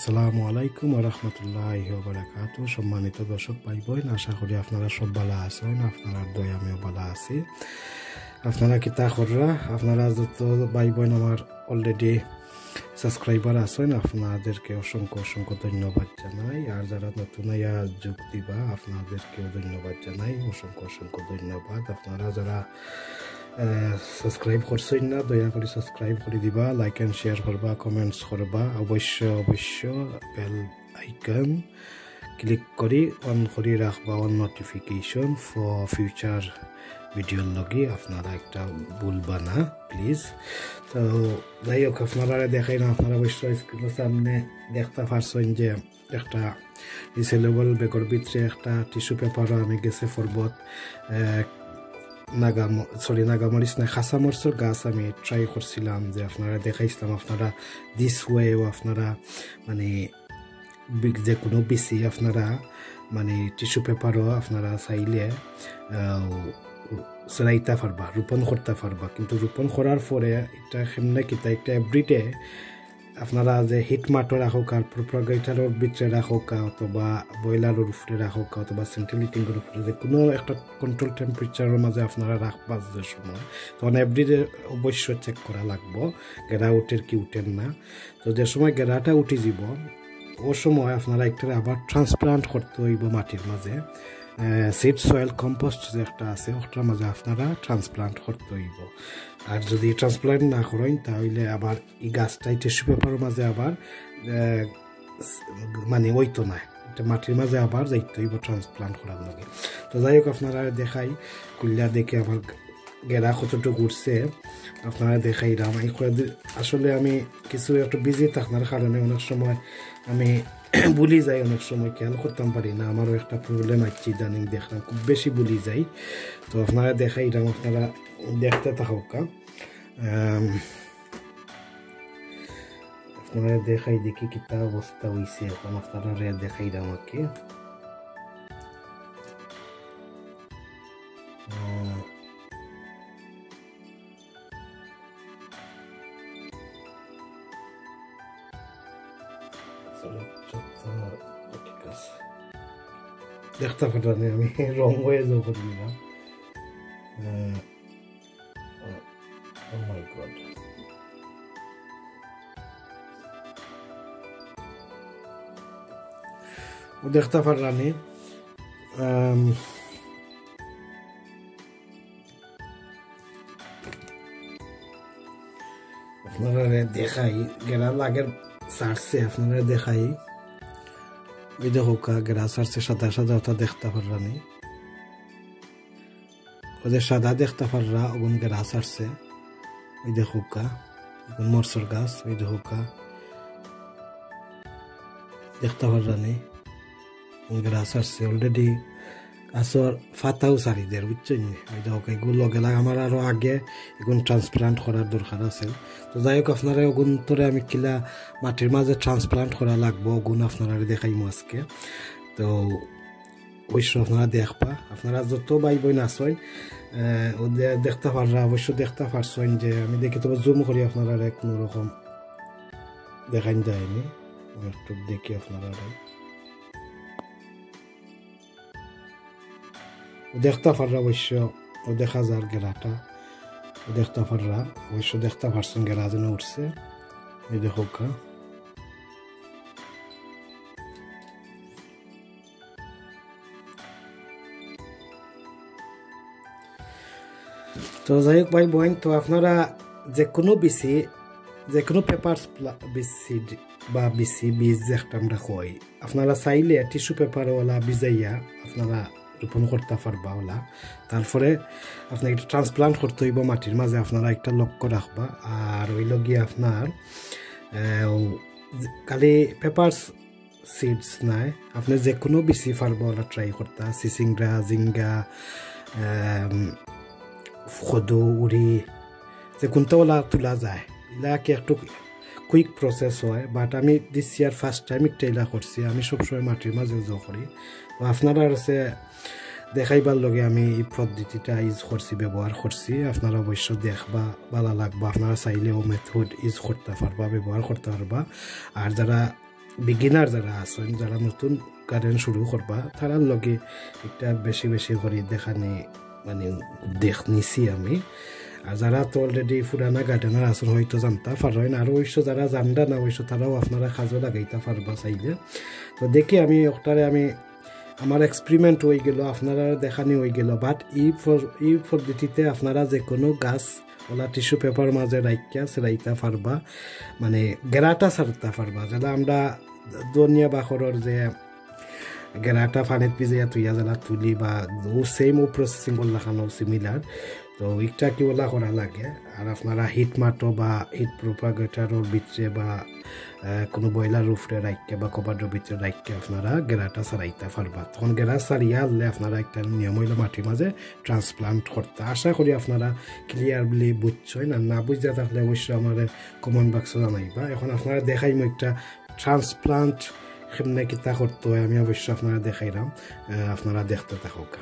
আসসালামু আলাইকুম ওয়া রাহমাতুল্লাহি ওয়া বারাকাতুহু। সম্মানিত দর্শক ভাই বোন, আশা করি আপনারা সব ভালো আছেন। আপনার দয়া আমিও ভালো আছি। আপনারা কি তা কররা? আপনারা যত ভাই বোন আমার অলরেডি সাবস্ক্রাইবার আছেন, আপনাদেরকে অসংখ্য অসংখ্য ধন্যবাদ জানাই। আর যারা নতুন যোগ দিবা, আপনাদেরকেও ধন্যবাদ জানাই, অসংখ্য অসংখ্য ধন্যবাদ। আপনারা যারা সাবস্ক্রাইব করছেন না, দয়া করে সাবস্ক্রাইব করে দিবা, লাইক এন্ড শেয়ার করবা, কমেন্টস করবা। অবশ্য অবশ্য বেল আইকন ক্লিক করে অন করে রাখবা, অন নোটিফিকেশন ফর ফিউচার ভিডিওর লগে আপনারা একটা ভুলবা না প্লিজ। তো যাই হোক, আপনারা দেখাই না, আপনারা অবশ্য স্ক্রিনের সামনে দেখতে পারছেন যে একটা রিসেলেবল ব্যাগের ভিতরে একটা টিস্যু পেপারও আমি গেছে ফরবত নাগামরিচ না খাসামরিচের গাছ আমি ট্রাই করছিলাম, যে আপনারা দেখাইছিলাম। আপনারা দিস ওয়েও আপনারা মানে যে কোনো বেশি আপনারা মানে টিস্যু পেপারও আপনারা চাইলে চলাইতে পারবা, রোপণ করতে পারবা। কিন্তু রোপণ করার পরে এটা কেমনে কিতা একটা এভরিডে আপনারা যে হিট মাটো রাখোক, আর প্রোপাগেটরের ভিতরে রাখোক, অথবা বয়লারের উপরে রাখোক, অথবা সেন্ট্রাল হিটিংয়ের উপরে, যে কোনো একটা কন্ট্রোল টেম্পারেচারের মাঝে আপনারা রাখবা যে সময়, তখন এভরিডে অবশ্য চেক করা লাগবো গেরা উঠের কি উঠেন না। তো যে সময় গেরাটা উঠে যাব, ও সময় আপনারা একটা আবার ট্রান্সপ্লান্ট করতে হইব মাটির মাঝে। সিড সয়েল কম্পোস্ট যে একটা আছে, ওটার মাঝে আপনারা ট্রান্সপ্লান্ট করতে হইব। আর যদি ট্রান্সপ্লান্ট না করেন, তাহলে আবার এই গাছটাই টিস্যু পেপারের মাঝে আবার মানে ওইতো না, এটা মাটির মাঝে আবার যাইতে হইব ট্রান্সপ্লান্ট করার লগে। তো যাই হোক, আপনারা দেখাই কুল্লা দেখে আমার গেরা কতটুকু উঠছে আপনারা দেখাইলাম। আসলে আমি কিছু একটু বিজি থাকার কারণে অনেক সময় আমি ভুলি যাই, অনেক সময় খেয়াল করতাম পারি না। আমারও একটা প্রবলেম আছে, ইদানিং দেখলাম খুব বেশি ভুলি যাই। তো আপনারা দেখাইলাম, আপনারা দেখতে থাকুক। আপনারা দেখাই দেখি কিতা অবস্থা হয়েছে এখন, আপনারা দেখাইলাম আর কি। ঠিক আছে, দেখতে পারি আমি রং হয়ে যাবো না। Oh my God. দেখতে পারি আপনারা দেখাই গেরা লাগের সারছে, আপনারা দেখাই ওই দেখো গেরা সারছে সাদা সাদা, ওটা দেখতে পারি ওদের সাদা দেখতে পাররা, ওগুন গেরা সারছে। ওই দেখো মরসর গাছ, ওই দেখো দেখতে পারি গেরা সারছে অলরেডি। গাছর ফাতাও সারি দেয়, বুঝছেন? ওই দেখো এগুলো গেলা আমার আরো আগে এগুন ট্রান্সপ্লান্ট করার দরকার আছে। তো যাই হোক, আপনারা ওগুন তোরে আমি কিলা মাটির মাঝে ট্রান্সপ্লান্ট করা লাগবো, ওগুন আপনারা দেখাইমু আজকে। তো অবশ্য আপনারা দেখবা, আপনারা যত ভাই বোন আসেন ওদের দেখতে পাররা, অবশ্য দেখতে পারছেন যে আমি দেখি, তবে জুম করি আপনারা কোনো রকম দেখাই যায়নি, একটু দেখি আপনারা দেখতে পাররা। অবশ্য ও দেখা যার গেরাটা দেখতে পাররা, অবশ্য দেখতে পারছেন গেরা যেন উঠছে। এই দেখো তো যাই হোক ভাই বোন, তো আপনারা যে কোনো বিসি, যে কোনো পেপার বিসি বা বিসি বীজ একটা আমরা কই, আপনারা চাইলে টিস্যু পেপারওয়ালা বিজাইয়া আপনারা রোপণ করতে পারবা ওলা। তারপরে আপনার একটা ট্রান্সপ্লান্ট করতে হইব মাটির মাঝে, আপনারা একটা লক্ষ্য রাখবা। আর ওই লগিয়ে আপনার খালি পেপার সিডস নাই, আপনি যে কোনো বিসি পারবা ওলা ট্রাই করতা। সিসিংরা, জিঙ্গা, খদু, উড়ি, যে কোনটা ওলা তোলা যায়, এলাকে একটু কুইক প্রসেস হয়। বাট আমি দিস ইয়ার ফার্স্ট টাইম একটা এলা করছি, আমি সবসময় মাটির মাঝে উজো করি। আপনারা আছে দেখাইবার লগে আমি এই পদ্ধতিটা ইউজ করছি, ব্যবহার করছি। আপনারা অবশ্য দেখবা, ভালো লাগবা। আপনারা চাইলে ও মেথড ইউজ করতে পারবা, ব্যবহার করতে পারবা। আর যারা বিগিনার যারা আছেন যারা নতুন গার্ডেন শুরু করবা তারার লগে একটা বেশি বেশি করে দেখানি মানে দেখ নিছি আমি আর যারা তো অলরেডি পুরানা গার্ডেনার আছেন হয়তো জানতে পারেন আর অবশ্য যারা জানডা না অবশ্য তারাও আপনারা কাজও লাগাইতে পারবা চাইলে তো দেখি আমি ওটারে আমি আমার এক্সপেরিমেন্ট হয়ে গেল আপনারা দেখানি হয়ে গেল বাট এই পদ্ধতিতে আপনারা যে কোনো গাছ ওলা টিস্যু পেপার মাঝে রাইতা পারবা মানে গেরাটা ছাড়তে পারবা যেটা আমরা দুনিয়া বাখরের যে গেরাটা পানিত ভিজাইয়া তুইয়া যেটা তুলি বা ও সেম ও প্রসেসিং করলা খানো সিমিলার তো ওইটা কি ওলা করা লাগে আর আপনারা হিট মাটো বা হিট প্রোপাগেটারের ভিতরে বা কোনো বয়লার রুফরে রাখকে বা কবারের ভিতরে রাখকে আপনারা গেরাটা ছাড়াইতে পারবা তখন গেরা ছাড়িয়া হলে আপনারা একটা নিয়ম হইল মাটির মাঝে ট্রান্সপ্লান্ট করতে আশা করি আপনারা ক্লিয়ারলি বুঝছই না না বুঝতে থাকলে অবশ্যই আমার কমেন্ট বক্সে জানাইবা এখন আপনারা দেখাইম একটা ট্রান্সপ্লান্ট কেমনে কিতা করতে হয় আমি অবশ্যই আপনারা দেখাইলাম আপনারা দেখতে থাকুক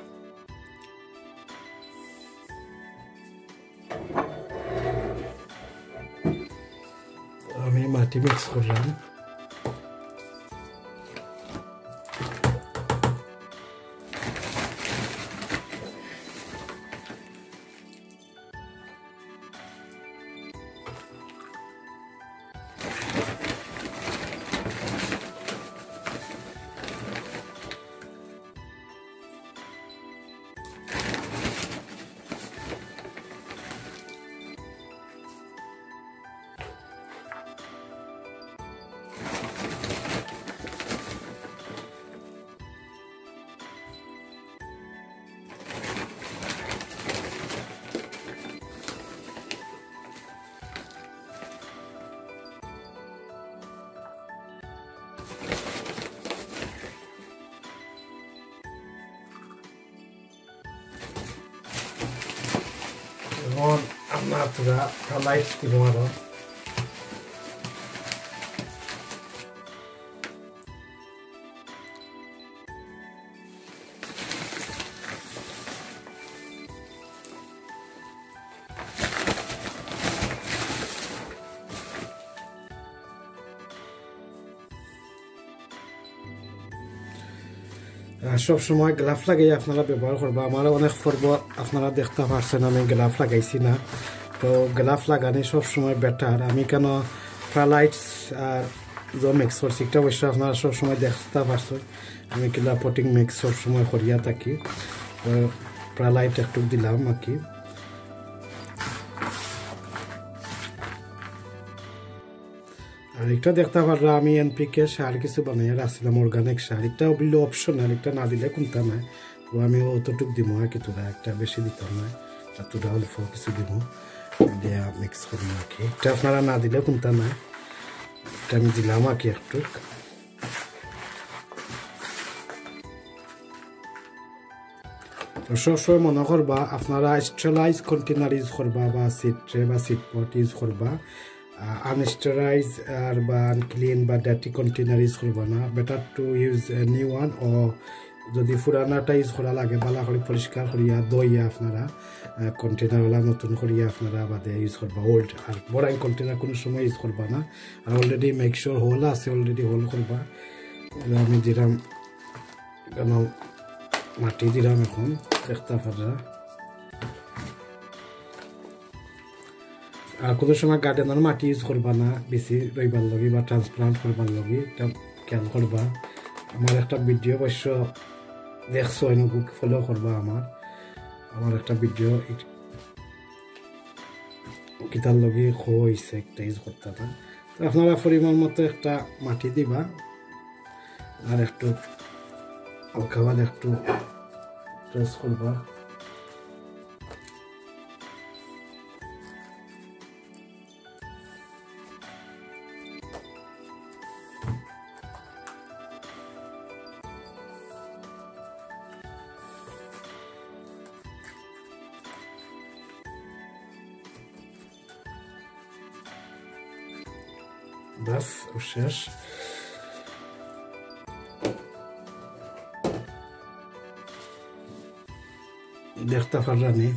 আমি মাটি মিক্স করলাম এখন আপনার তোরা লাইট দিব আরো সব সময় গ্লাভ লাগাই আপনারা ব্যবহার করবা আমারও অনেক পর্ব আপনারা দেখতে পারছেন আমি গ্লাভ লাগাইছি না তো গ্লাভ লাগানি সবসময় বেটার আমি কেন প্রালাইটস আর মিক্স করছি একটা অবশ্যই আপনারা সবসময় দেখতে পারছেন আমি কিলা পটিং মিক্স সবসময় করিয়া থাকি প্রালাইট একটু দিলাম আর কি আর একটা দেখতে পারলাম আমি এনপিকে সার কিছু বানাইয়া রাখছিলাম অর্গানিক সার একটা বললে অপশনাল একটা না দিলে কোনটা নাই তো আমি অতটুক দিব আর কি তোরা একটা বেশি দিতাম না আর তোরা অল্প কিছু দিব দিয়া মিক্স করবো আর কি এটা আপনারা না দিলে কোনটা নাই এটা আমি দিলাম আর কি একটু তো সবসময় মনে করবা আপনারা স্টেলাইজ কন্টেনার ইউজ করবা বা সিট ট্রে বা সিট পট ইউজ করবা আনস্টেরাইজ আর বা আনক্লিন বা ডার্টি কন্টেনার ইউজ করবা না better to use new one ও যদি পুরানাটা ইউজ করা লাগে বালা করে পরিষ্কার করিয়া দইয়া আপনারা কন্টেনারওয়ালা নতুন করিয়া আপনারা বাদে ইউজ করবা ওল্ড আর বড়াই কন্টেনার কোনো সময় ইউজ করবা না আর অলরেডি মেক শিওর হোল আছে অলরেডি হোল করবা আমি দিলাম কেন মাটি দিলাম এখন দেখতে পারা আর কোনো সময় গার্ডেনের মাটি ইউজ করবা না বেশি রইবার লগে বা ট্রান্সপ্লান্ট করবার লগে এটা খেয়াল করবা আমার একটা ভিডিও অবশ্য দেখছো বুক ফলো করবা আমার একটা ভিডিও কিতার লগে হয়েছে একটা ইউজ করতে তো আপনারা পরিমাণ মতো একটা মাটি দিবা আর একটু হালকা একটু প্রেস করবা বাস শেষ দেখতে পারলানি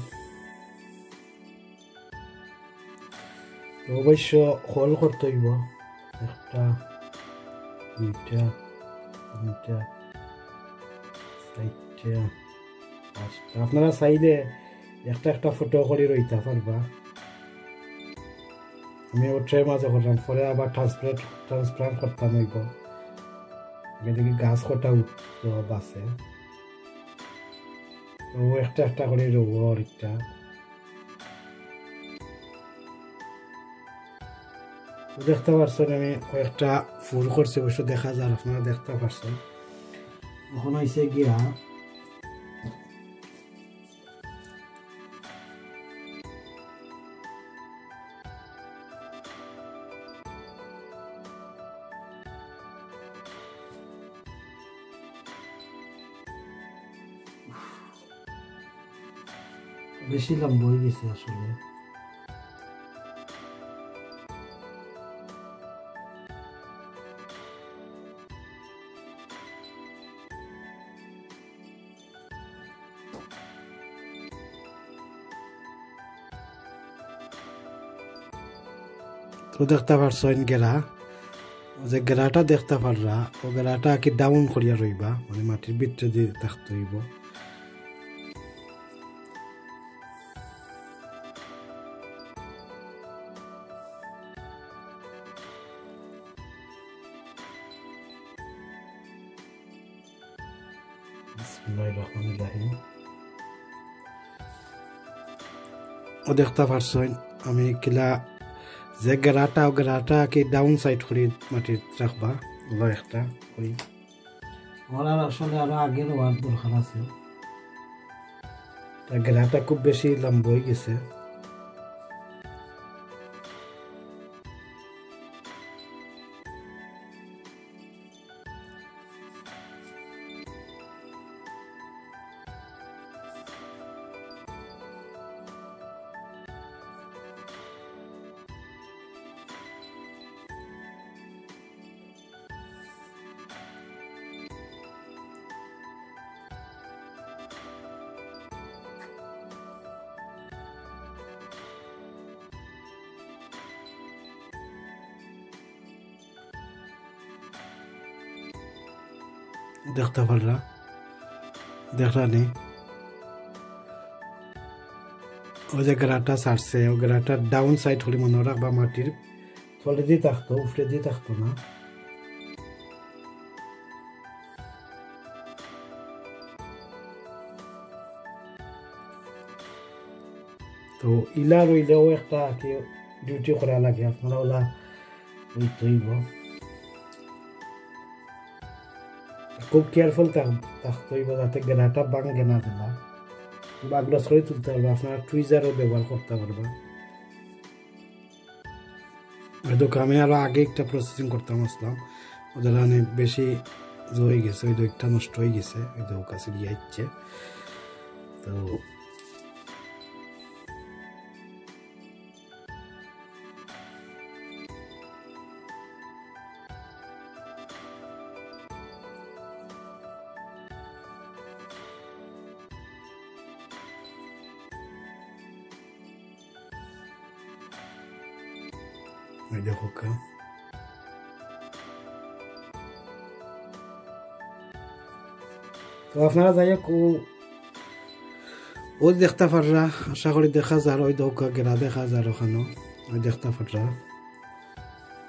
অবশ্য হোল করতে হইব একটা দুইটা তিনটা চারটা পাঁচটা আপনারা চাইলে একটা একটা ফটো করে রইতে পারবা আমি ওটার মাঝে করলাম পরে আবার ট্রান্সপ্লান্ট করতাম হইব এদিকে গাছ কটা উঠতো বাসে ও একটা একটা করে রব আরেকটা দেখতে পারছেন আমি কয়েকটা ফুল করছি অবশ্য দেখা যায় আপনারা দেখতে পারছেন এখন হয়েছে গিয়া বেশি লম্বা হয়ে গেছে আসলে তো দেখতে পারছেন গেরা যে গেরাটা দেখতে পাররা ও গেরাটা কি ডাউন করিয়া রইবা মানে মাটির ভিতরে দিয়ে থাকতে হইব ও দেখতে পারছেন আমি কিলা যে গেরাটা কি ডাউন সাইড করি মাটির রাখবা একটা করি আমার আর আসলে আরো আগের হওয়ার দরকার আছে গেরাটা খুব বেশি লম্বা হয়ে গেছে দেখতে পাররা দেখলানি ও যে গেরাটা ছাড়ছে ও গেরাটা ডাউন সাইড হলে মনে রাখবা মাটির তলে দিয়ে থাকতো উপরে দিয়ে থাকতো না তো ইলা রইলেও একটা কি ডিউটি করা লাগে আপনারা ওলা হইব খুব কেয়ারফুল থাকতে হইব যাতে গেরাটা ভাঙে না দিলা বাগলস করে তুলতে পারবে আপনারা টুইজারও ব্যবহার করতে পারবা হয়তো আমি আরো আগে একটা প্রসেসিং করতাম আসলাম ওদের বেশি হয়ে গেছে ওই একটা নষ্ট হয়ে গেছে ওই তো কাছে গিয়ে যাচ্ছে তো দেখো তো আপনারা যাই হোক ও দেখতে পাররা আশা করি দেখা যার ওই দৌকা গেরা দেখা যার ওখানে ওই দেখতে পাররা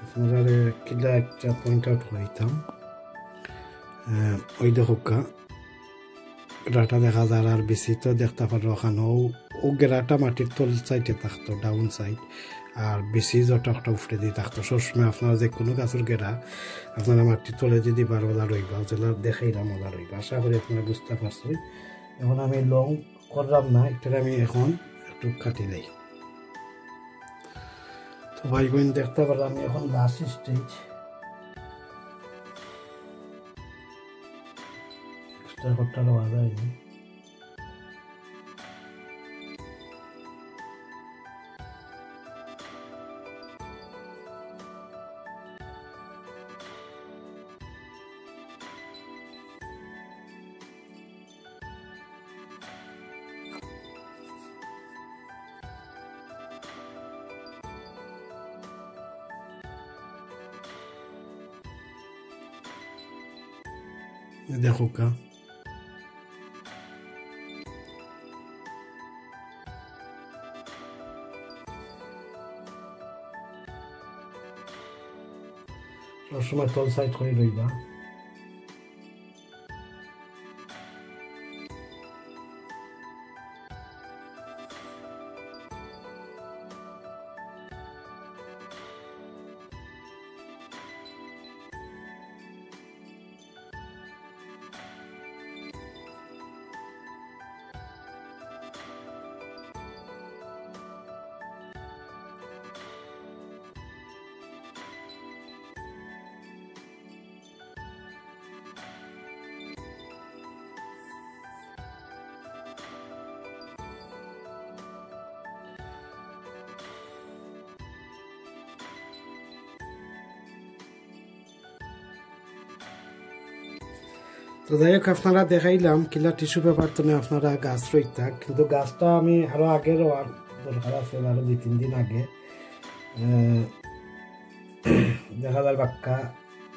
আপনারা কিলা একটা পয়েন্ট আউট করিতাম ওই দেখা গেরাটা দেখা যার আর বেশি তো দেখতে পারো ওখানে ও গেরাটা মাটির তল সাইডে থাকতো ডাউন সাইড আর বেশি জটকটা উঠে দিয়ে থাকতো সবসময় আপনারা যে কোনো গাছের গেরা আপনারা মাটির তলে যদি বারোলা রইবা যেগুলো দেখাইলাম ওলা রইবা আশা করি আপনারা বুঝতে পারছি এখন আমি লং করলাম না একটা আমি এখন একটু কাটি দেই তো ভাই বোন দেখতে পারলাম আমি এখন লাস্ট স্টেজ এক্সট্রা করতে লওয়া যায়নি দেখো কা সবসময় তল সাইড করে রইবা। তো যাই হোক আপনারা দেখাইলাম কিলা টিস্যু পেপার তো আপনারা গাছ রইতা, কিন্তু গাছটা আমি আরো আগে রোয়ার দরকার আছে, আরো 2-3 দিন আগে দেখা যায় বাক্কা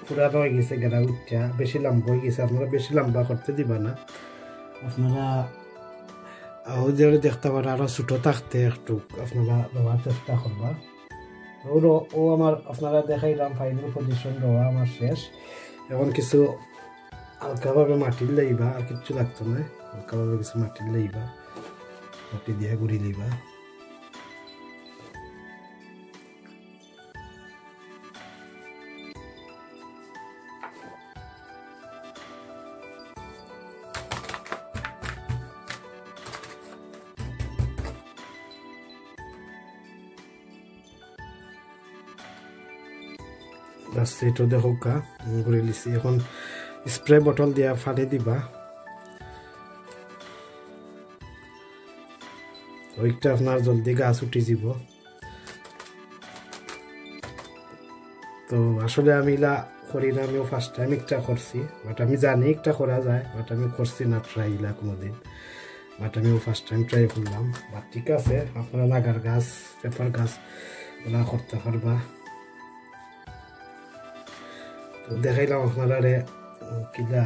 পুরানো হয়ে গেছে, গেরা উঠা বেশি লম্বা হয়ে গেছে। আপনারা বেশি লম্বা করতে দিবা না, আপনারা ওই যে দেখতে পারা আরো ছোট থাকতে একটু আপনারা রোয়ার চেষ্টা করবা। ও আমার আপনারা দেখাইলাম ফাইনাল পজিশন রোয়া আমার শেষ। এখন কিছু হালকাভাবে মাটির লাইবা, আর কিচ্ছু লাগতো না, হালকাভাবে কিছু মাটির লাইবা, মাটি দিয়ে ঘুরি লইবা। এটা দেখো কা ঘুরে লিছি। এখন স্প্রে বটল দিয়া ফানি দিবা, ওইটা আপনার জলদি গাছ উঠে যাব। তো আসলে আমি ইলা করি না, আমিও ফার্স্ট টাইম একটা করছি, বাট আমি জানি একটা করা যায়, বাট আমি করছি না ট্রাই ইলা কোনোদিন, বাট আমিও ফার্স্ট টাইম ট্রাই করলাম। বাট ঠিক আছে, আপনারা নাগার গাছ পেপার গাছ ওলা করতে পারবা। তো দেখাইলাম আপনারা কিলা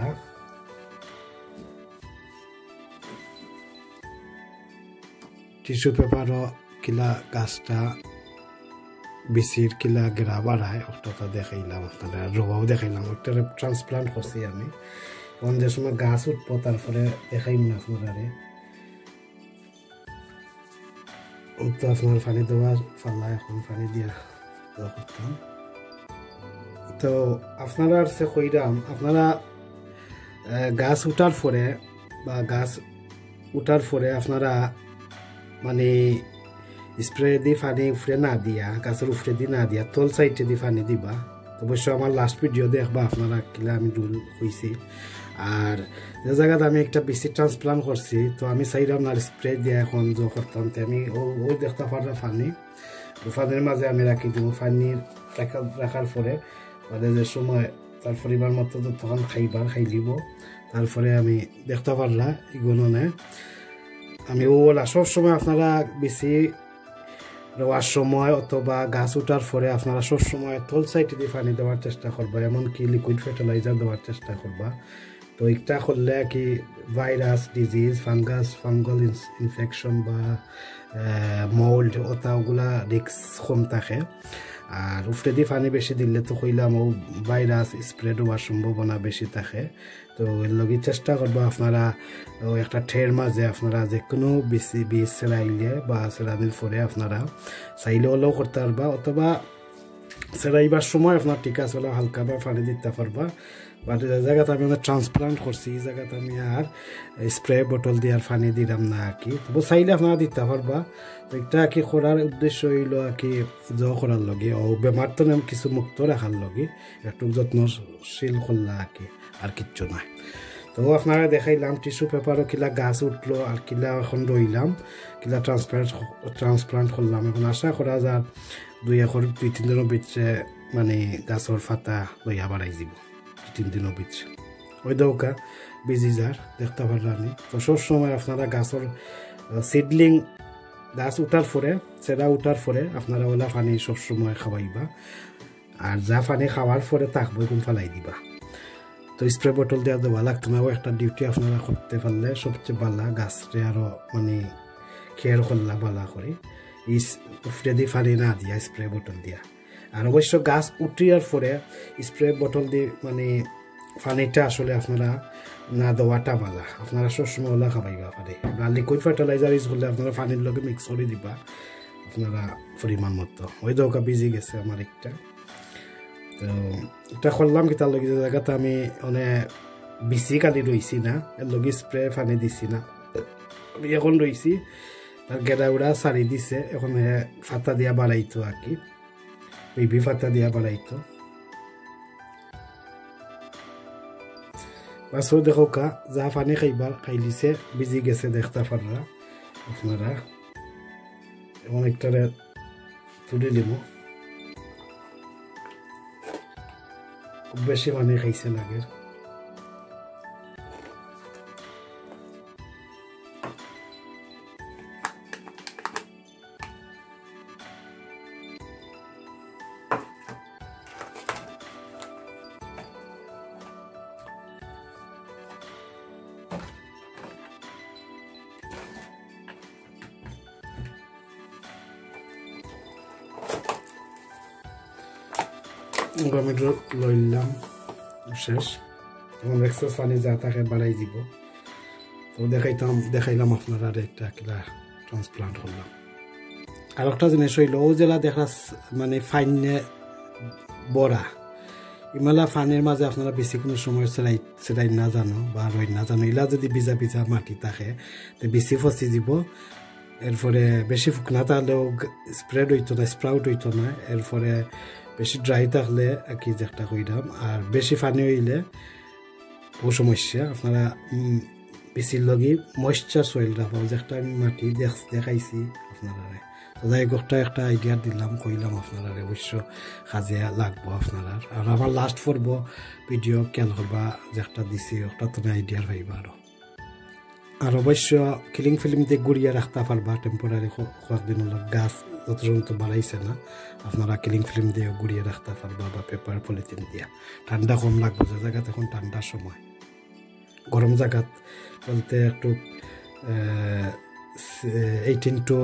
টিস্যু পেপারও কিলা গাছটা বেশির কিলা গেরা বাড়ায় ওটা দেখাইলাম আপনারা, রোগাও দেখাইলাম। একটা ট্রান্সপ্লান্ট করছি আমি, এখন যে সময় গাছ উঠবো তারপরে দেখাইম না আপনারা। তো আপনার পানি দেওয়ার ফাল্লা, এখন পানি দিয়া করতাম। তো আপনারা সে কইরাম আপনারা গাছ উঠার পরে বা গাছ উঠার পরে আপনারা মানে স্প্রে দিয়ে পানি উপরে না দিয়া, গাছের উপরে দিয়ে না দিয়া তল সাইডে দিয়ে পানি দিবা। অবশ্য আমার লাস্ট ভিডিও দেখবা আপনারা কিলা আমি রুল হয়েছি। আর যে জায়গায় আমি একটা বেশি ট্রান্সপ্লান্ট করছি, তো আমি চাইলাম না স্প্রে দিয়ে এখন যে করতাম, তো আমি ওই দেখতে পারলাম পানি পানির মাঝে আমি রাখি দিব। পানি রাখার পরে মানে যে সময় তার পরিমাণ মতো তখন খাই দিব, তারপরে আমি দেখতে পারলাম এগুলো নেই। আমি ওলা সবসময় আপনারা বেশি রোয়ার সময় অথবা গাছ উঠার পরে আপনারা সবসময় তল সাইডে দিয়ে পানি দেওয়ার চেষ্টা করবা, এমনকি লিকুইড ফার্টিলাইজার দেওয়ার চেষ্টা করবা। তো এটা করলে কি ভাইরাস ডিজিজ ফাঙ্গাল ইনফেকশন বা মোল্ড ওগুলা রিস্ক কম থাকে। আর উপরে দিয়ে পানি বেশি দিলে তো কইলাম ও ভাইরাস স্প্রেড হওয়ার সম্ভাবনা বেশি থাকে। তো এর লগে চেষ্টা করবো আপনারা একটা ঠের মাঝে আপনারা যে কোনো বেশি বীজ সেরাইলে বা সেরানির পরে আপনারা চাইলে হলেও করতে পারবা, অথবা সেরাইবার সময় আপনার টিকা চলা হালকা বা পানি দিতে পারবা। বাট যে জায়গাতে আমি ট্রান্সপ্লান্ট করছি এই জায়গাতে আমি আর স্প্রে বোতল দিয়ে আর পানি দিলাম না আর কি। তবু চাইলে আপনারা দিতে পারবা। তো এটা আর কি করার উদ্দেশ্য হইল আর কি করার লগে ও বেমার তো কিছু মুক্ত রাখার লগে একটু যত্নশীল করলা আর কিচ্ছু নাই। তো আপনারা দেখাইলাম টিস্যু পেপারও কিলা গাছ উঠলো আর কিলা এখন রইলাম, কিলা ট্রান্সপ্লান্ট করলাম। এখন আশা করা যার 2-3 দিনের ভিতরে মানে গাছের পাতা লইয়া বাড়াই যাব 2-3 দিনের ভিতরে। ওই দৌকা বিজি যার দেখতে পারলাম। তো সবসময় আপনারা গাছের সিডলিং গাছ উঠার পরে সেরা উঠার পরে আপনারা ওলা পানি সবসময় খাওয়াইবা, আর যা পানি খাওয়ার পরে তাকবো এখন ফেলাই দিবা। তো স্প্রে বোতল দেওয়া দেওয়া লাগতো না, ও একটা ডিউটি আপনারা করতে পারলে সবচেয়ে ভালো, গাছরে আরও মানে কেয়ার করলা ভালো করে উফরে দিয়ে পানি না দিয়া স্প্রে বোতল দিয়া। আর অবশ্য গাছ উঠিয়ার পরে স্প্রে বোতল দিয়ে মানে পানিটা আসলে আপনারা না দেওয়াটা ভালো, আপনারা সবসময় ওলা খাবাইবা পারে। আর লিকুইড ফার্টিলাইজার ইউজ করলে আপনারা পানির লগে মিক্স করে দিবা আপনারা পরিমাণ মতো। ওই দৌকা ভিজে গেছে আমার একটা, তো এটা করলাম কি তার লগে যে জায়গাতে আমি অনেক বেশি কালি রইছি না, এর লগে স্প্রে পানি দিছি না, আমি এখন রইছি তার গেড়া উড়া সারি দিছে, এখন ফাতা দিয়া বাড়াইতো আর কি, বেবি ফাতা দিয়া বাড়াইতো। বাসও দেখো কা যা পানি খাইলিছে ভিজি গেছে দেখতে পাররা আপনারা। এখন একটারে তুলে নিব, খুব বেশি পানি খাইছে লাগে। আমি লইলাম শেষ, এখন এক্সেস পানি যা তাকে বাড়াই দিব। তো দেখাইলাম আপনারা একটা কিলা ট্রান্সপ্লান্ট করলাম। আর একটা জিনিস হইল ও জেলা দেখা মানে ফাইনে বড়া ইমালা ফানির মাঝে আপনারা বেশি কোনো সময় সেটাই না জানো বা রই না জানো, ইলা যদি ভিজা ভিজা মাটি থাকে তো বেশি ফসি দিব। এরপরে বেশি ফুকনা তাহলেও স্প্রেড হইতো না, স্প্রাউট হইতো না। এরপরে বেশি ড্রাই থাকলে আর কি যেটা কইলাম, আর বেশি পানি হইলে ও সমস্যা। আপনারা বেশি লগে ময়েশ্চার সয়েল রাখবো, যেটা আমি মাটি দেখাইছি আপনারা। তো যাই একটা আইডিয়া দিলাম কইলাম আপনারা, অবশ্য কাজে লাগবো আপনারা। আর আমার লাস্ট করব ভিডিও কেন করবা যেটা দিছি ওটা তো আইডিয়ার পাইবা। আর অবশ্য কিলিং ফিল্ম দিয়ে গুড়িয়ে রাখতে পারবা টেম্পোরারি কয়েকদিন গাছ যত বাড়াইছে না, আপনারা কিলিং ফিল্ম দিয়ে গুড়িয়ে রাখতে পারবা বা পেপার পলিথিন দিয়া। ঠান্ডা কম লাগবে যে জায়গাতে এখন ঠান্ডার সময়, গরম জায়গাত বলতে একটু 18 to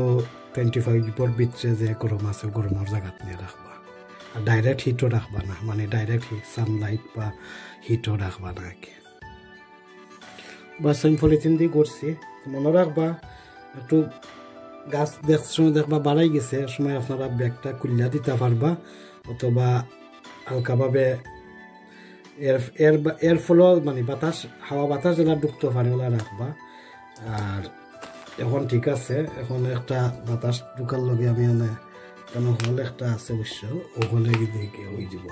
25 ভিতরে যে গরম আছে গরমের জায়গাত নিয়ে রাখবা। আর ডাইরেক্ট হিটও রাখবা না, মানে ডাইরেক্ট সানলাইট বা হিটও রাখবা না। বাস আমি পলিথিন দিয়ে করছি, মনে রাখবা একটু গাছ সময় দেখবা বাড়াই গেছে সময় আপনারা ব্যাগটা কুল্লা দিতে পারবা, অথবা হালকাভাবে এর ফলে মানে বাতাস হাওয়া বাতাস যেটা ঢুকতে পারে ওলা রাখবা। আর এখন ঠিক আছে, এখন একটা বাতাস ঢুকার লগে আমি কেন হল একটা আছে অবশ্য, ওখানে গিয়ে হয়ে যাব।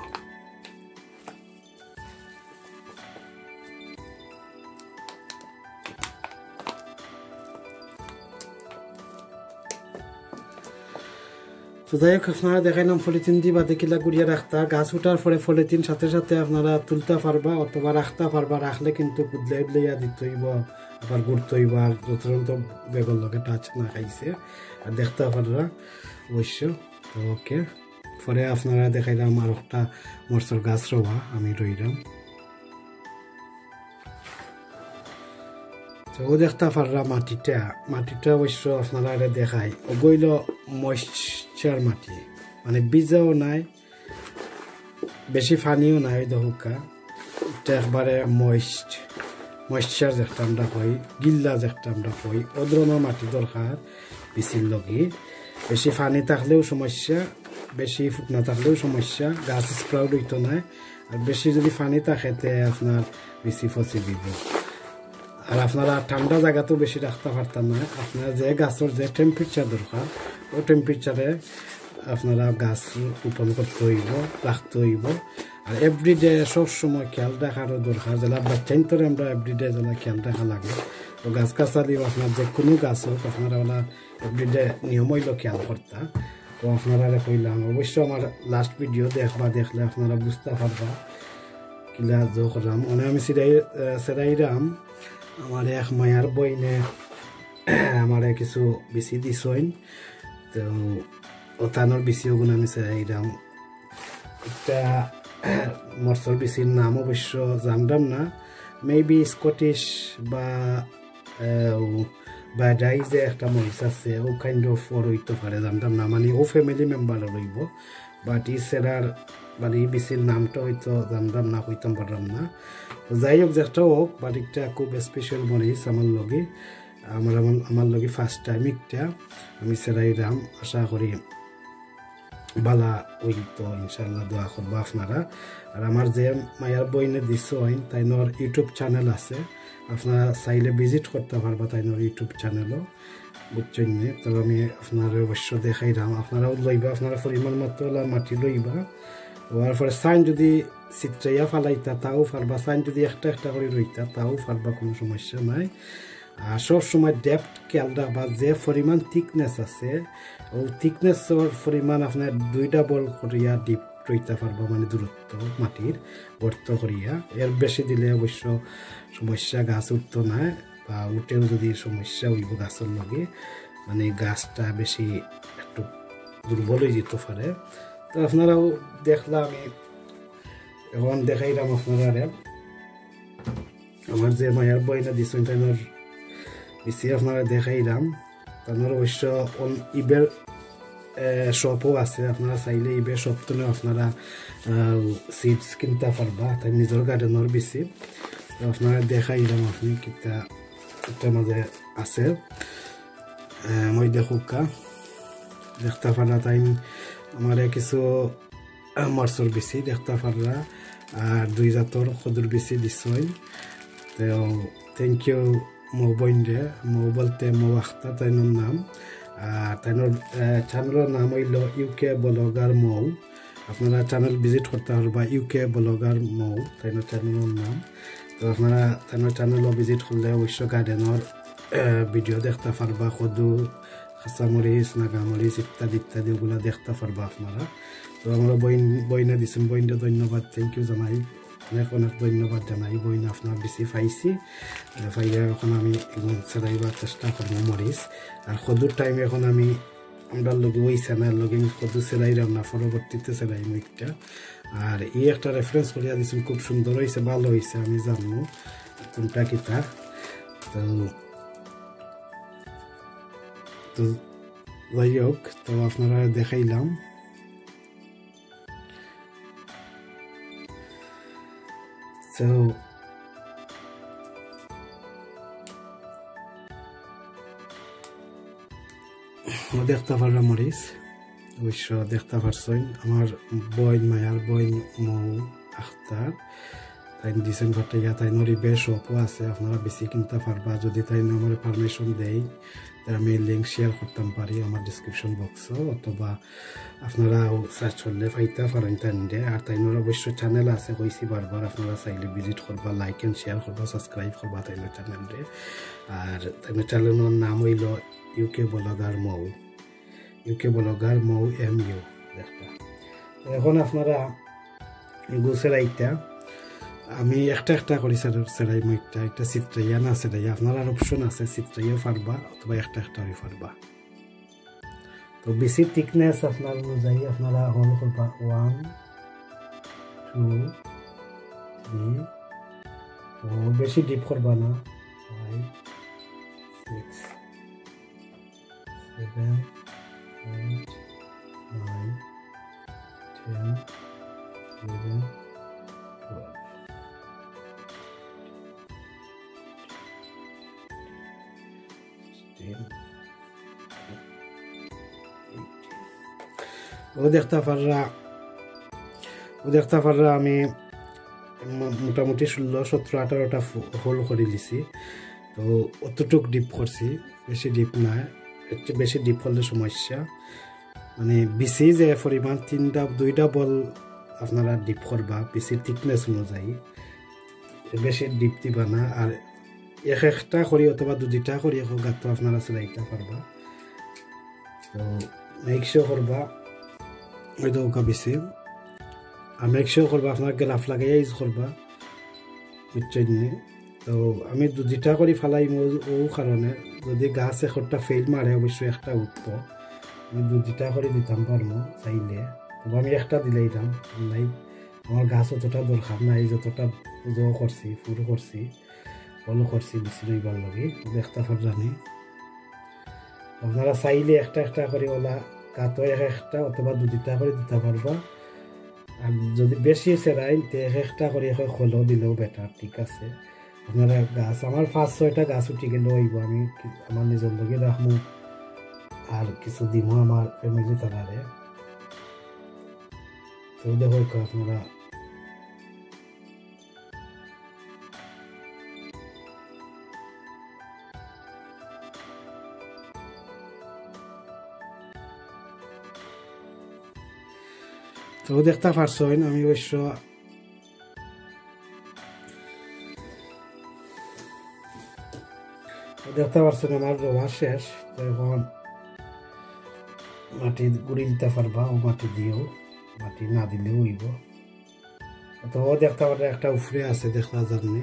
তো যাই হোক আপনারা দেখাইলাম পলিথিন দিয়ে বা দেখিলা গুড়িয়ে রাখতা, গাছ উঠার পরে পলিথিন সাথে সাথে আপনারা তুলতে পারবা অথবা রাখতে পারবা। রাখলে কিন্তু বুদলাই উদলাইয়া দিতে হইব, আবার ঘুরতে হইব, আর যত বেগর লগে টাচ না খাইছে আর দেখতে পারবা অবশ্য। তো ওকে, পরে আপনারা দেখাইলাম আর একটা মরচর গাছ রোয়া আমি রইলাম। ও দেখতে পাররা মাটিটা অবশ্য আপনারা দেখাই ওগুইল ময়েশ্চার মাটি, মানে বীজও নাই বেশি পানিও নাই, দহুকা এটা একবারে ময়েশ্চার যেটা আমরা কই, গিল্লা যেটা আমরা কই, ও ধরনের মাটি দরকার বেশির লগি। বেশি পানি থাকলেও সমস্যা, বেশি ফুটনা থাকলেও সমস্যা, গাছ স্প্রাউট হইতো না। আর বেশি যদি পানি থাকে তে আপনার বেশি ফসি দিব। আর আপনারা ঠান্ডা জায়গাতেও বেশি রাখতে পারতাম না, আপনার যে গাছের যে টেম্পারেচার দরকার ও টেম্পারেচারে আপনারা গাছ রোপণ করতে হইব, রাখতে হইব। আর এভরিডে সবসময় খেয়াল রাখারও দরকার, যেটা বাচ্চাইন তোরে আমরা এভরিডে যেন খেয়াল রাখা লাগে। তো গাছ গাছালিও আপনার যে কোনো গাছ হোক আপনারা ওলা এভরিডে নিয়ম হইল খেয়াল করতা। তো আপনারা কইলাম অবশ্য আমার লাস্ট ভিডিও দেখলে আপনারা বুঝতে পারবা কিলা জো করলাম। মানে আমি সেরাইরাম আমার এক মায়ার বইনে আমার কিছু বেশি দিছইন, তো ওতানোর বেশি ওগুলো আমি সেরাইরাম। একটা মরসর বিচির নাম অবশ্য জানলাম না, মেবি স্কটিশ বা যাই যে একটা মরিচ আছে ও কাইন্ড অফ ওর হইতে পারে, জানতাম না, মানে ও ফ্যামিলি মেম্বার রইব, বাট ই সেরার মানে এই বিচির নামটা হয়তো জানতাম না, হইতাম পারলাম না। তো যাই হোক, যেটা হোক, বাট একটা খুব স্পেশাল মরিচ আমার লগে, আমার লগে ফার্স্ট টাইম একটা আমি সেরাইলাম। আশা করি বালা ওই তো ইনশাল্লাহ দোয়া করবো আপনারা। আর আমার যে মায়ার বইনে দিস তাইনোর ইউটিউব চ্যানেল আছে, আপনারা চাইলে ভিজিট করতে পারবা তাইনোর ইউটিউব চ্যানেলও, বুঝছেন নি? তো আমি আপনারা অবশ্য দেখাইলাম, আপনারাও লইবা, আপনারা পরিমাণ মতো মাটি লইবা, হওয়ার পরে সাইন যদি চিত্রাইয়া ফালাইতা তাও পারবা, সাইন যদি একটা একটা করে রইতা তাও পারবা, কোনো সমস্যা নাই। আর সবসময় ডেপথ খেয়াল রাখবা, যে পরিমাণ থিকনেস আছে ও থিকনেসের পরিমাণ আপনার 2টা বল করিয়া ডিপ রইতে পারবা, মানে দূরত্ব মাটির গর্ত করিয়া। এর বেশি দিলে অবশ্য সমস্যা, গাছ উঠতো না, বা উঠেও যদি সমস্যা হইব গাছের লগে, মানে গাছটা বেশি একটু দুর্বল হয়ে যেতে পারে। তো আপনারাও দেখলাম, আমি এখন দেখাইলাম আপনারা আমার যে মায়ার বইটা দিচ্ছেন তাইনোর বেশি আপনারা দেখাইলাম। তাদের অবশ্য ইবের শপও আছে, আপনারা চাইলে ইবের শপটনে আপনারা সিডস কিনতে পারবা, তাই নিজের গার্ডেনের বেশি। তো আপনারা দেখাইলাম আপনি কিতা মাঝে আছে, মই দেখুকা দেখতে পারা, তাই আমার কিছু মরচর বেশি দেখতে পারা, আর 2 জাতর খদুর বেশি দিছই। তো থ্যাংক ইউ মৌ বইন্ডে, মৌ বলতে মৌ আখতার তাইনোর নাম, আর তাইনোর চ্যানেলের নাম হইল ইউকে ব্লগার মৌ। আপনারা চ্যানেল ভিজিট করতে পারবা, ইউকে ব্লগার মৌ তাইনোর চ্যানেলের নাম। তো আপনারা তাইনোর চ্যানেলও ভিজিট করলে অবশ্য গার্ডেনের ভিডিও দেখতে পারবা, কদু, কাঁচামরিচ, নাগামরিচ ইত্যাদি ইত্যাদি ওগুলো দেখতে পারবা আপনারা। তো আমরা বইনে দিচ্ছেন, বইনটা ধন্যবাদ, থ্যাংক ইউ জানাই, অনেক অনেক ধন্যবাদ জানাই। বইন আপনার বেশি পাইছি, পাইলে এখন আমি সেরাইবার চেষ্টা করবো মরিচ। আর কদুর টাইম এখন আমি আমরা লগে ওই চ্যানেল লগে কদু সেরাইলাম না, পরবর্তীতে সেরাই মুখটা। আর এই একটা রেফারেন্স করিয়া দিচ্ছেন, খুব সুন্দর হয়েছে, ভালো হয়েছে, আমি জানবো কোনটা কিতা। তো যাই হোক, তো আপনারা দেখাইলাম। তো দেখতে পারলাম মরিচ, অবশ্য দেখতে পারছেন আমার বইন, মায়ার বইন মৌ আখতার, তাই ডিসেম্বর থেকে তাই নরিবে শপও আছে, আপনারা বেশি কিনতে পারবা। যদি তাই আমার পারমিশন দেয় আমি লিঙ্ক শেয়ার করতাম পারি আমার ডিসক্রিপশন বক্সও, অথবা আপনারা সার্চ করলে পাইতে পারেন তাইনডে। আর তাইনোর অবশ্য চ্যানেল আছে, কইছি বারবার, আপনারা চাইলে ভিজিট করবা, লাইক এন্ড শেয়ার করবা, সাবস্ক্রাইব করবা তাইনোর চ্যানেলরে। আর তাইনোর চ্যানেলের নাম হইল ইউকে ব্লগার মৌ, ইউকে ব্লগার মৌ MU দেখটা। এখন আপনারা গুছেরাইটা আমি একটা একটা করি সেরাই মুখটা, একটা চিত্রাইয়া না সেরাইয়া, আপনার আর অপশন আছে, চিত্রাইয়াও পারবা অথবা একটা একটা পারবা। তো বেশি থিকনেস আপনার অনুযায়ী আপনারা হল করবা 1 2 3 4, বেশি ডিপ করবা না, 5 6 7 8 9 10 11 12। ও দেখতে পাররা আমি মোটামুটি 16 17 18টা হোল করে লিছি। তো অতটুক ডিপ করছি, বেশি ডিপ না, একটু বেশি ডিপ করলে সমস্যা, মানে বেশি যে পরিমাণ 2টা বল আপনারা ডিপ করবা বেশি থিকনেস অনুযায়ী, বেশি ডিপ দিবা না। আর একটা করি অথবা 2টা করি গাঁত আপনারা চলাইতে পারবা। তো মেক শিওর করবা হয়তো ওকা বেশি, আর মেক শিওর করবা আপনার গ্লাফ লাগাইয়া ইউজ করবা, বুঝছেন। তো আমি 2টা করে ফালাই ও কারণে যদি গাছ একটা ফেল মারে অবশ্যই একটা উঠবো, আমি 2টা করে দিতাম পারবো চাইলে, তবে আমি একটা দিলেই দাম নাই, আমার গাছ অতটা দরকার নাই, যতটা পুজো করছি ফুল করছি ফল করছি বেশি রইবার লাগে দেখতে পারজানি। আপনারা চাইলে একটা একটা করে ওলা গাতো এক একটা অথবা দুটা করে দিতে পারবা। আর যদি বেশি সেরাই তে এক একটা করে খোলো দিলেও বেটার, ঠিক আছে। আপনারা গাছ আমার 5-6টা গাছ উঠি গেলেও হইব, আমি আমার নিজের লগে রাখবো আর কিছু দিব আমার ফ্যামিলি তারারে। তো দেখো আপনারা তো দেখতে পারছেন আমি অবশ্য দেখতে পারছেন আমার রোয়া শেষ। তো এখন মাটি গুড়ি দিতে পারবা, ও মাটি দিও, মাটি না দিলেও হইব। তো ও দেখতে পারে একটা উফরে আছে দেখা জানি,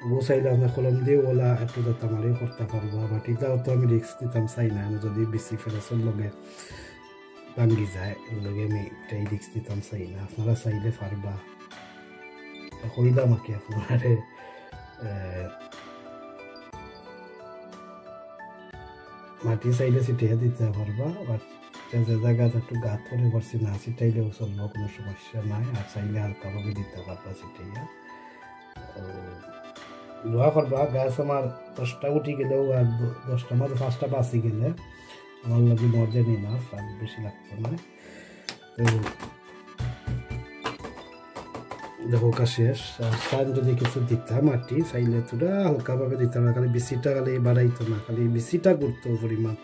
ও চাইলে আপনার কলম দিয়ে ওলা একটু দাতা মারিও করতে পারবো। মাটিটাও তো আমি রিক্স দিতাম চাই না, আমি যদি বেশি ফেরাসের লগে ভাঙ্গি যায় এর লগে আমি এটাই রিক্স দিতাম চাই না। আপনারা চাইলে পারবা, কইলাম আর কি আপনারে মাটি চাইলে ছিটিয়ে দিতে পারবা। বাট যে জায়গা একটু গাত করে পারছি না ছিটাইলেও চলবো, কোনো সমস্যা নাই। আর চাইলে হালকাভাবে দিতে পারবা ছিটাইয়া। দোয়া করবা গাছ আমার 10টা উঠি গেলেও আর 10টার মধ্যে 5টা বাঁচি গেলে আমার লাগে মোর দেন ইনাফ, আর বেশি লাগতো না। তো দেখো কা শেষ। আর যদি কিছু দিতাম মাটি চাইলে তোরা হালকাভাবে দিতাম না, খালি বেশিটা খালি বাড়াইতো না, খালি বেশিটা গুরুত্ব পরিমাণ,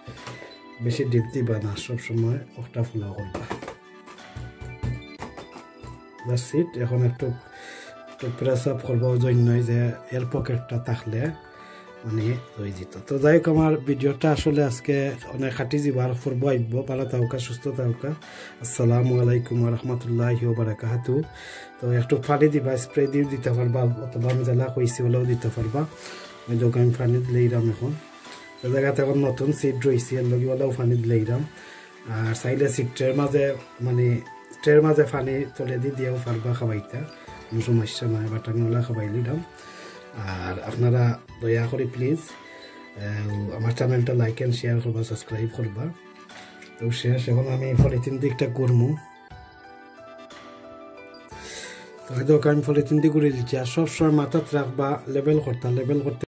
বেশি ডিপ দিবা না, সবসময় একটা ফুলা করবা। এখন একটু প্রেস আপ করবো জন্যই যে এর পকেটটা থাকলে মানে হয়ে যেত। তো যাই হোক আমার ভিডিওটা আসলে আজকে অনেক খাটি যাবার করবো আইব। ভালো থাকা সুস্থ থাকা। আসসালামু আলাইকুম রহমতুল্লাহি ওয়া বারাকাতুহু। তো একটু পানি দিবা, স্প্রে দিয়েও দিতে পারবা, অথবা আমি জ্বালা কইছি বলেও দিতে পারবা। ওই দোক আমি পানি দিলেইরাম এখন। তো জায়গাতে এখন নতুন সিট রয়েছে, এর লগে ওলাও পানি দিলেইরাম। আর চাইলে সিট্রের মাঝে মানে ট্রের মাঝে পানি তুলে দিয়েও পারবা খাবাইতে, কোনো সমস্যা নাই। বাট আমি ওলা খাবাই দিলাম। আর আপনারা দয়া করে প্লিজ আমার চ্যানেলটা লাইক অ্যান্ড শেয়ার করবা, সাবস্ক্রাইব করবা। তো শেষ এখন আমি পলিথিন দিকটা করবো। তো হয়তো আমি পলিথিন দিয়ে করে দিচ্ছি। আর সবসময় মাথাত রাখবা লেবেল করতে